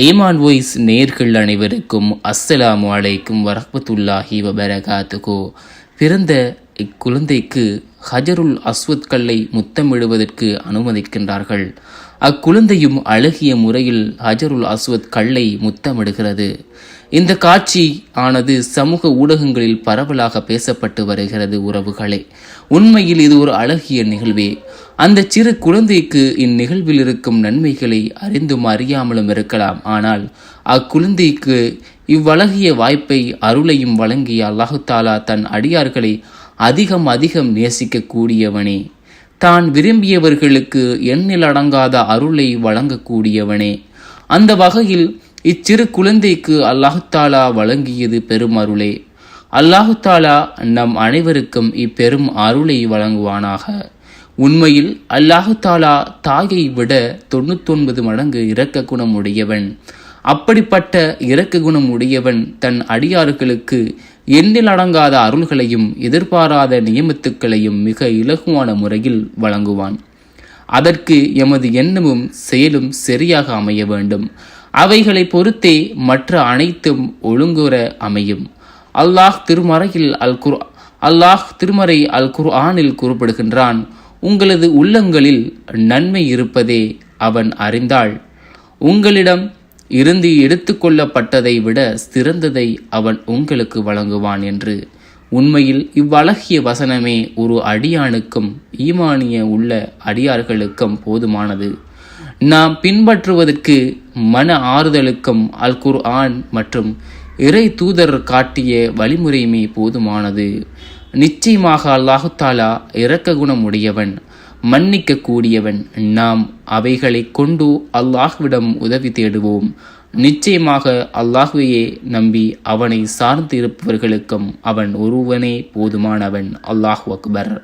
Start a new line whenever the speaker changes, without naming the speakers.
ஈமான் வாய்ஸ் நேர்கள் அனைவருக்கும் அஸ்ஸலாமு அலைக்கும் வரஹ்மத்துல்லாஹி வபரகாத்துஹு. பிறந்த இக்குழந்தைக்கு ஹஜருல் அஸ்வத் கல்லை முத்தமிடுவதற்கு அனுமதிக்கின்றார்கள். அக்குழந்தையும் அழகிய முறையில் ஹஜருல் அஸ்வத் கல்லை முத்தமிடுகிறது. இந்த காட்சி ஆனது சமூக ஊடகங்களில் பரவலாக பேசப்பட்டு வருகிறது. உறவுகளே, உண்மையில் இது ஒரு அழகிய நிகழ்வே. அந்த சிறு குழந்தைக்கு இந்நிகழ்வில் இருக்கும் நன்மைகளை அறிந்தும் அறியாமலும் இருக்கலாம். ஆனால் அக்குழந்தைக்கு இவ்வழகிய வாய்ப்பை அருளையும் வழங்கிய அல்லாஹு தாலா தன் அடியார்களை அதிகம் நேசிக்க கூடியவனே, தான் விரும்பியவர்களுக்கு எண்ணில் அடங்காத அருளை வழங்கக்கூடியவனே. அந்த வகையில் இச்சிறு குழந்தைக்கு அல்லாஹு தாலா வழங்கியது பெரும் அருளே. அல்லாஹு தாலா நம் அனைவருக்கும் இப்பெரும் அருளை வழங்குவானாக. உண்மையில் அல்லாஹு தாலா தாயை விட 99 மடங்கு இரக்க குணம் உடையவன். அப்படிப்பட்ட இரக்க குணம் உடையவன் தன் அடியார்களுக்கு எண்ணில் அடங்காத அருள்களையும் எதிர்பாராத நியமத்துக்களையும் மிக இலகுவான முறையில் வழங்குவான். அதற்கு எமது எண்ணமும் செயலும் சரியாக அமைய வேண்டும். அவைகளை பொறுத்தே மற்ற அனைத்தும் ஒழுங்குற அமையும். அல்லாஹ் திருமறை அல் குர்ஆனில் குறிப்பிடுகின்றான், உங்களது உள்ளங்களில் நன்மை இருப்பதே அவன் அறிந்தாள். உங்களிடம் இருந்து எடுத்துக்கொள்ளப்பட்டதை விட சிறந்ததை அவன் உங்களுக்கு வழங்குவான் என்று. உண்மையில் இவ்வழகிய வசனமே ஒரு அடியானுக்கும் ஈமானிய உள்ள அடியார்களுக்கும் போதுமானது. நாம் பின்பற்றுவதற்கு மன ஆறுதலுக்கும் அல் குர்ஆன் மற்றும் இறை தூதர் காட்டிய வழிமுறையுமே போதுமானது. நிச்சயமாக அல்லாஹு தாலா இரக்க குணம் உடையவன், மன்னிக்க கூடியவன். நாம் அவைகளை கொண்டு அல்லாஹ்விடம் உதவி தேடுவோம். நிச்சயமாக அல்லாஹ்வையே நம்பி அவனை சார்ந்து இருப்பவர்களுக்கும் அவன் ஒருவனே போதுமானவன். அல்லாஹு அக்பர்.